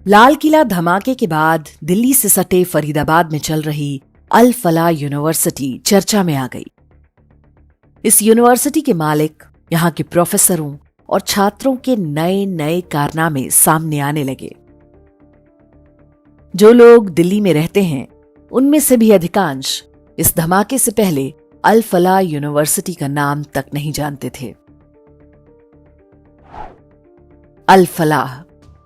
लाल किला धमाके के बाद दिल्ली से सटे फरीदाबाद में चल रही अल फलाह यूनिवर्सिटी चर्चा में आ गई। इस यूनिवर्सिटी के मालिक, यहां के प्रोफेसरों और छात्रों के नए नए कारनामे सामने आने लगे। जो लोग दिल्ली में रहते हैं उनमें से भी अधिकांश इस धमाके से पहले अल फलाह यूनिवर्सिटी का नाम तक नहीं जानते थे। अल फलाह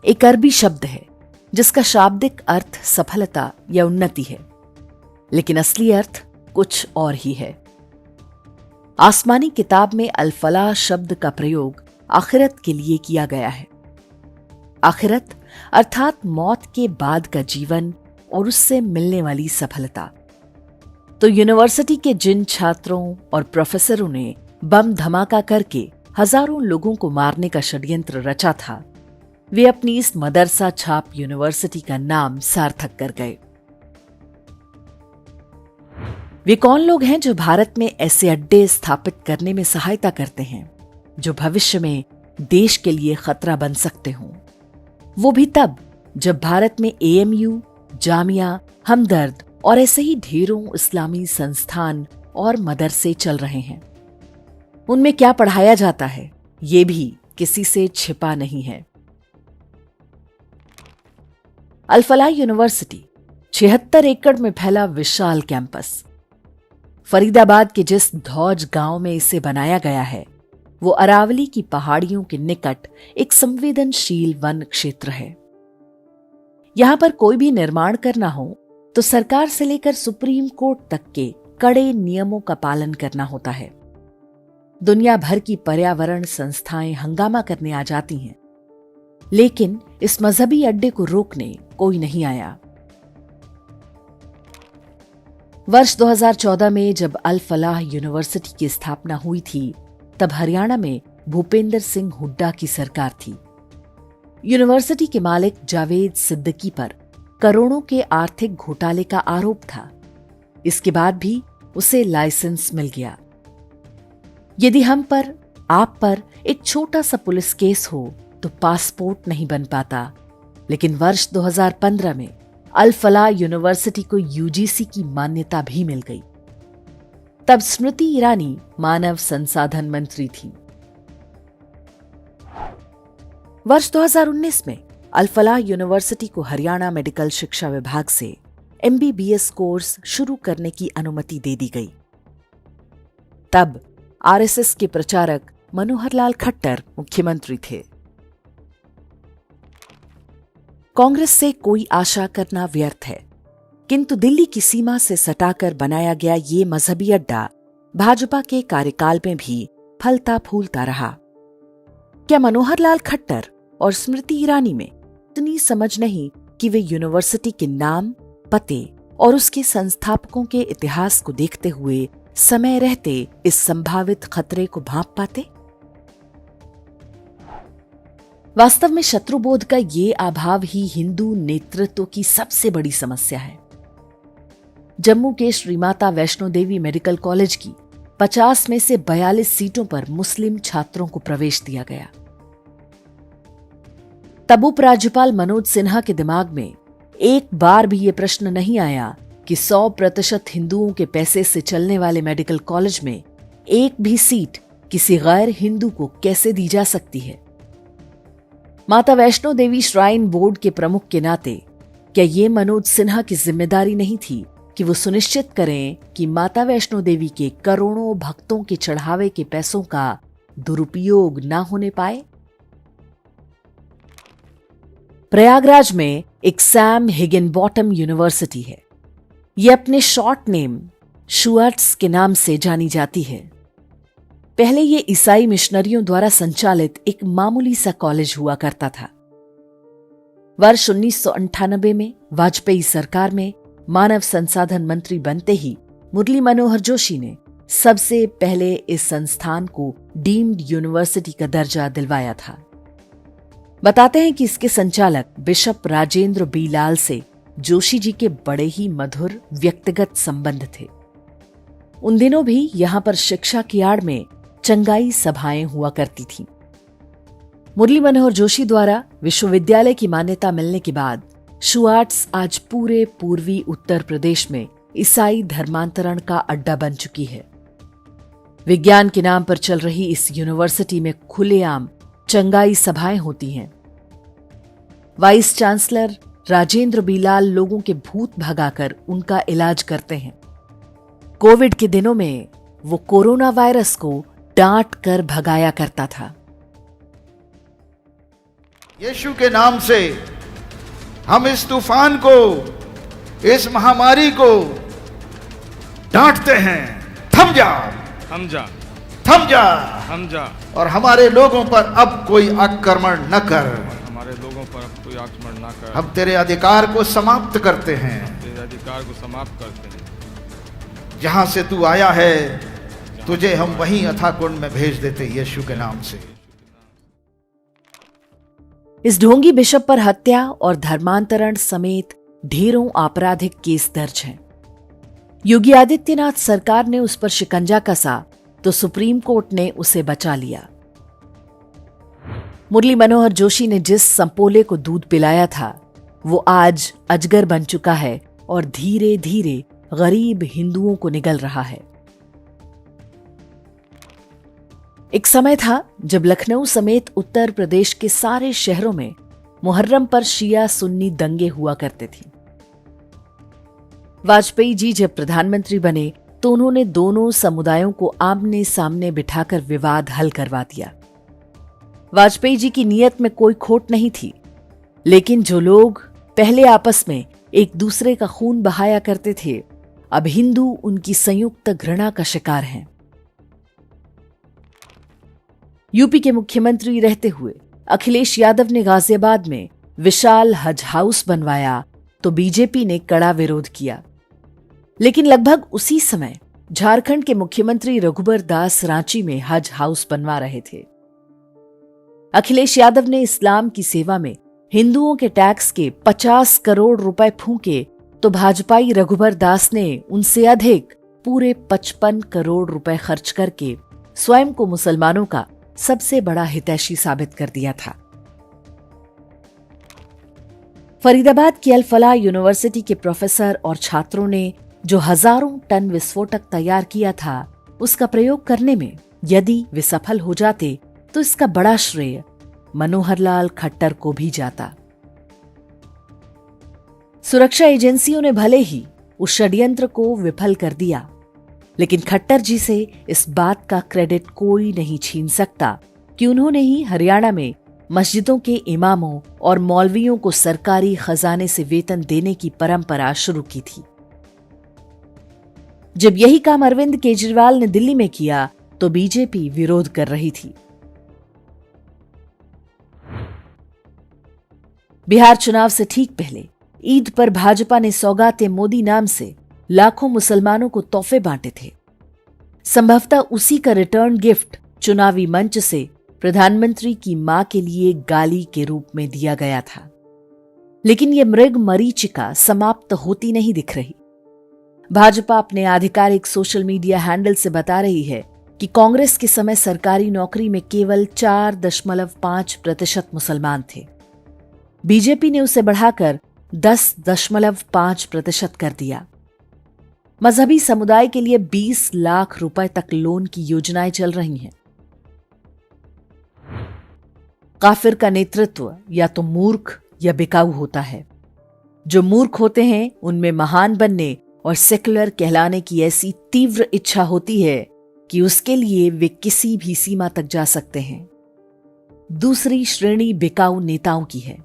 एक अरबी शब्द है जिसका शाब्दिक अर्थ सफलता या उन्नति है, लेकिन असली अर्थ कुछ और ही है। आसमानी किताब में अल फलाह शब्द का प्रयोग आखिरत के लिए किया गया है। आखिरत अर्थात मौत के बाद का जीवन और उससे मिलने वाली सफलता। तो यूनिवर्सिटी के जिन छात्रों और प्रोफेसरों ने बम धमाका करके हजारों लोगों को मारने का षड्यंत्र रचा था, वे अपनी इस मदरसा छाप यूनिवर्सिटी का नाम सार्थक कर गए। वे कौन लोग हैं जो भारत में ऐसे अड्डे स्थापित करने में सहायता करते हैं जो भविष्य में देश के लिए खतरा बन सकते हों? वो भी तब जब भारत में AMU, जामिया, हमदर्द और ऐसे ही ढेरों इस्लामी संस्थान और मदरसे चल रहे हैं। उनमें क्या पढ़ाया जाता है ये भी किसी से छिपा नहीं है। अल फलाह यूनिवर्सिटी 76 एकड़ में फैला विशाल कैंपस। फरीदाबाद के जिस धौज गांव में इसे बनाया गया है वो अरावली की पहाड़ियों के निकट एक संवेदनशील वन क्षेत्र है। यहां पर कोई भी निर्माण करना हो तो सरकार से लेकर सुप्रीम कोर्ट तक के कड़े नियमों का पालन करना होता है। दुनिया भर की पर्यावरण संस्थाएं हंगामा करने आ जाती हैं, लेकिन इस मजहबी अड्डे को रोकने कोई नहीं आया। वर्ष 2014 में जब अल फलाह यूनिवर्सिटी की स्थापना हुई थी, तब हरियाणा में भूपेंद्र सिंह हुड्डा की सरकार थी। यूनिवर्सिटी के मालिक जावेद सिद्दीकी पर करोड़ों के आर्थिक घोटाले का आरोप था। इसके बाद भी उसे लाइसेंस मिल गया। यदि हम पर, आप पर एक छोटा सा पुलिस केस हो तो पासपोर्ट नहीं बन पाता, लेकिन वर्ष 2015 में अल फलाह यूनिवर्सिटी को UGC की मान्यता भी मिल गई। तब स्मृति ईरानी मानव संसाधन मंत्री थी। वर्ष 2019 में अल फलाह यूनिवर्सिटी को हरियाणा मेडिकल शिक्षा विभाग से MBBS कोर्स शुरू करने की अनुमति दे दी गई। तब RSS के प्रचारक मनोहर लाल खट्टर मुख्यमंत्री थे। कांग्रेस से कोई आशा करना व्यर्थ है, किंतु दिल्ली की सीमा से सटाकर बनाया गया ये मजहबी अड्डा भाजपा के कार्यकाल में भी फलता फूलता रहा। क्या मनोहर लाल खट्टर और स्मृति ईरानी में इतनी समझ नहीं कि वे यूनिवर्सिटी के नाम, पते और उसके संस्थापकों के इतिहास को देखते हुए समय रहते इस संभावित खतरे को भांप पाते? वास्तव में शत्रुबोध का ये अभाव ही हिंदू नेतृत्व की सबसे बड़ी समस्या है। जम्मू के श्री माता वैष्णो देवी मेडिकल कॉलेज की 50 में से 42 सीटों पर मुस्लिम छात्रों को प्रवेश दिया गया। तब उपराज्यपाल मनोज सिन्हा के दिमाग में एक बार भी ये प्रश्न नहीं आया कि 100% हिंदुओं के पैसे से चलने वाले मेडिकल कॉलेज में एक भी सीट किसी गैर हिंदू को कैसे दी जा सकती है। माता वैष्णो देवी श्राइन बोर्ड के प्रमुख के नाते क्या ये मनोज सिन्हा की जिम्मेदारी नहीं थी कि वो सुनिश्चित करें कि माता वैष्णो देवी के करोड़ों भक्तों के चढ़ावे के पैसों का दुरुपयोग ना होने पाए? प्रयागराज में एक सैम हिगिनबॉटम यूनिवर्सिटी है। ये अपने शॉर्ट नेम शुअर्ट्स के नाम से जानी जाती है। पहले ये ईसाई मिशनरियों द्वारा संचालित एक मामूली सा कॉलेज हुआ करता था। वर्ष 1998 में वाजपेयी सरकार में मानव संसाधन मंत्री बनते ही मुरली मनोहर जोशी ने सबसे पहले इस संस्थान को डीम्ड यूनिवर्सिटी का दर्जा दिलवाया था। बताते हैं कि इसके संचालक बिशप राजेंद्र बी लाल से जोशी जी के बड़े ही मधुर व्यक्तिगत संबंध थे। उन दिनों भी यहां पर शिक्षा की आड़ में चंगाई सभाएं हुआ करती थीं। मुरली मनोहर जोशी द्वारा विश्वविद्यालय की मान्यता मिलने के बाद शुआर्ट्स आज पूरे पूर्वी उत्तर प्रदेश में ईसाई धर्मांतरण का अड्डा बन चुकी है। विज्ञान के नाम पर चल रही इस यूनिवर्सिटी में खुलेआम चंगाई सभाएं होती हैं। वाइस चांसलर राजेंद्र बीलाल लोगों के भूत भगाकर उनका इलाज करते हैं। कोविड के दिनों में वो कोरोना वायरस को डांट कर भगाया करता था। यीशु के नाम से हम इस तूफान को, इस महामारी को डांटते हैं। थम जा, थम जा, थम जा, थम जा, और हमारे लोगों पर अब कोई आक्रमण न कर। हमारे लोगों पर अब कोई आक्रमण न कर। हम तेरे अधिकार को समाप्त करते हैं। तेरे अधिकार को समाप्त करते हैं। जहां से तू आया है तुझे हम वहीं अथाह कुंड में भेज देते यीशु के नाम से। इस ढोंगी बिशप पर हत्या और धर्मांतरण समेत ढेरों आपराधिक केस दर्ज हैं। योगी आदित्यनाथ सरकार ने उस पर शिकंजा कसा तो सुप्रीम कोर्ट ने उसे बचा लिया। मुरली मनोहर जोशी ने जिस संपोले को दूध पिलाया था वो आज अजगर बन चुका है और धीरे धीरे गरीब हिंदुओं को निगल रहा है। एक समय था जब लखनऊ समेत उत्तर प्रदेश के सारे शहरों में मुहर्रम पर शिया सुन्नी दंगे हुआ करते थे। वाजपेयी जी जब प्रधानमंत्री बने तो उन्होंने दोनों समुदायों को आमने सामने बिठाकर विवाद हल करवा दिया। वाजपेयी जी की नीयत में कोई खोट नहीं थी, लेकिन जो लोग पहले आपस में एक दूसरे का खून बहाया करते थे, अब हिंदू उनकी संयुक्त घृणा का शिकार हैं। यूपी के मुख्यमंत्री रहते हुए अखिलेश यादव ने गाजियाबाद में विशाल हज हाउस बनवाया तो बीजेपी ने कड़ा विरोध किया। लेकिन लगभग उसी समय झारखंड के मुख्यमंत्री रघुबर दास रांची में हज हाउस बनवा रहे थे। अखिलेश यादव ने इस्लाम की सेवा में हिंदुओं के टैक्स के 50 करोड़ रुपए फूंके तो भाजपाई रघुबर दास ने उनसे अधिक पूरे 55 करोड़ रुपए खर्च करके स्वयं को मुसलमानों का सबसे बड़ा हितैषी साबित कर दिया था। फरीदाबाद की अल फलाह यूनिवर्सिटी के प्रोफेसर और छात्रों ने जो हजारों टन विस्फोटक तैयार किया था, उसका प्रयोग करने में यदि वे सफल हो जाते तो इसका बड़ा श्रेय मनोहर लाल खट्टर को भी जाता। सुरक्षा एजेंसियों ने भले ही उस षड्यंत्र को विफल कर दिया, लेकिन खट्टर जी से इस बात का क्रेडिट कोई नहीं छीन सकता कि उन्होंने ही हरियाणा में मस्जिदों के इमामों और मौलवियों को सरकारी खजाने से वेतन देने की परंपरा शुरू की थी। जब यही काम अरविंद केजरीवाल ने दिल्ली में किया तो बीजेपी विरोध कर रही थी। बिहार चुनाव से ठीक पहले ईद पर भाजपा ने सौगाते मोदी नाम से लाखों मुसलमानों को तोहफे बांटे थे। संभवतः उसी का रिटर्न गिफ्ट चुनावी मंच से प्रधानमंत्री की मां के लिए गाली के रूप में दिया गया था। लेकिन यह मृग मरीचिका समाप्त होती नहीं दिख रही। भाजपा अपने आधिकारिक सोशल मीडिया हैंडल से बता रही है कि कांग्रेस के समय सरकारी नौकरी में केवल 4.5% मुसलमान थे। बीजेपी ने उसे बढ़ाकर 10.5% कर दिया। मजहबी समुदाय के लिए 20 लाख रुपए तक लोन की योजनाएं चल रही हैं। काफिर का नेतृत्व या तो मूर्ख या बिकाऊ होता है। जो मूर्ख होते हैं उनमें महान बनने और सेकुलर कहलाने की ऐसी तीव्र इच्छा होती है कि उसके लिए वे किसी भी सीमा तक जा सकते हैं। दूसरी श्रेणी बिकाऊ नेताओं की है।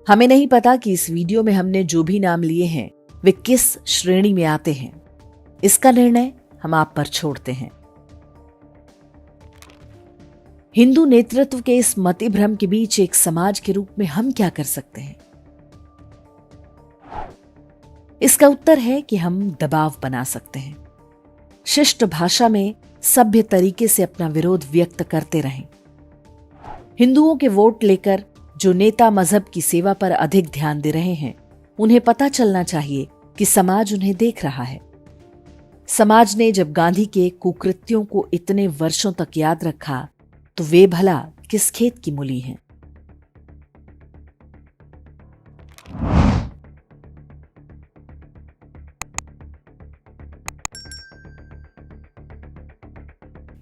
हमें नहीं पता कि इस वीडियो में हमने जो भी नाम लिए हैं वे किस श्रेणी में आते हैं। इसका निर्णय हम आप पर छोड़ते हैं। हिंदू नेतृत्व के इस मतिभ्रम के बीच एक समाज के रूप में हम क्या कर सकते हैं? इसका उत्तर है कि हम दबाव बना सकते हैं। शिष्ट भाषा में सभ्य तरीके से अपना विरोध व्यक्त करते रहें। हिंदुओं के वोट लेकर जो नेता मजहब की सेवा पर अधिक ध्यान दे रहे हैं, उन्हें पता चलना चाहिए कि समाज उन्हें देख रहा है। समाज ने जब गांधी के कुकृत्यों को इतने वर्षों तक याद रखा तो वे भला किस खेत की मूली हैं?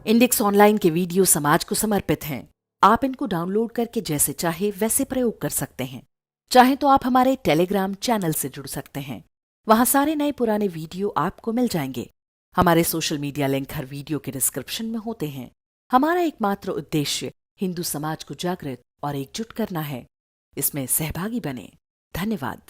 इंडेक्स ऑनलाइन के वीडियो समाज को समर्पित हैं। आप इनको डाउनलोड करके जैसे चाहे वैसे प्रयोग कर सकते हैं। चाहे तो आप हमारे टेलीग्राम चैनल से जुड़ सकते हैं। वहां सारे नए पुराने वीडियो आपको मिल जाएंगे। हमारे सोशल मीडिया लिंक हर वीडियो के डिस्क्रिप्शन में होते हैं। हमारा एकमात्र उद्देश्य हिंदू समाज को जागृत और एकजुट करना है। इसमें सहभागी बने। धन्यवाद।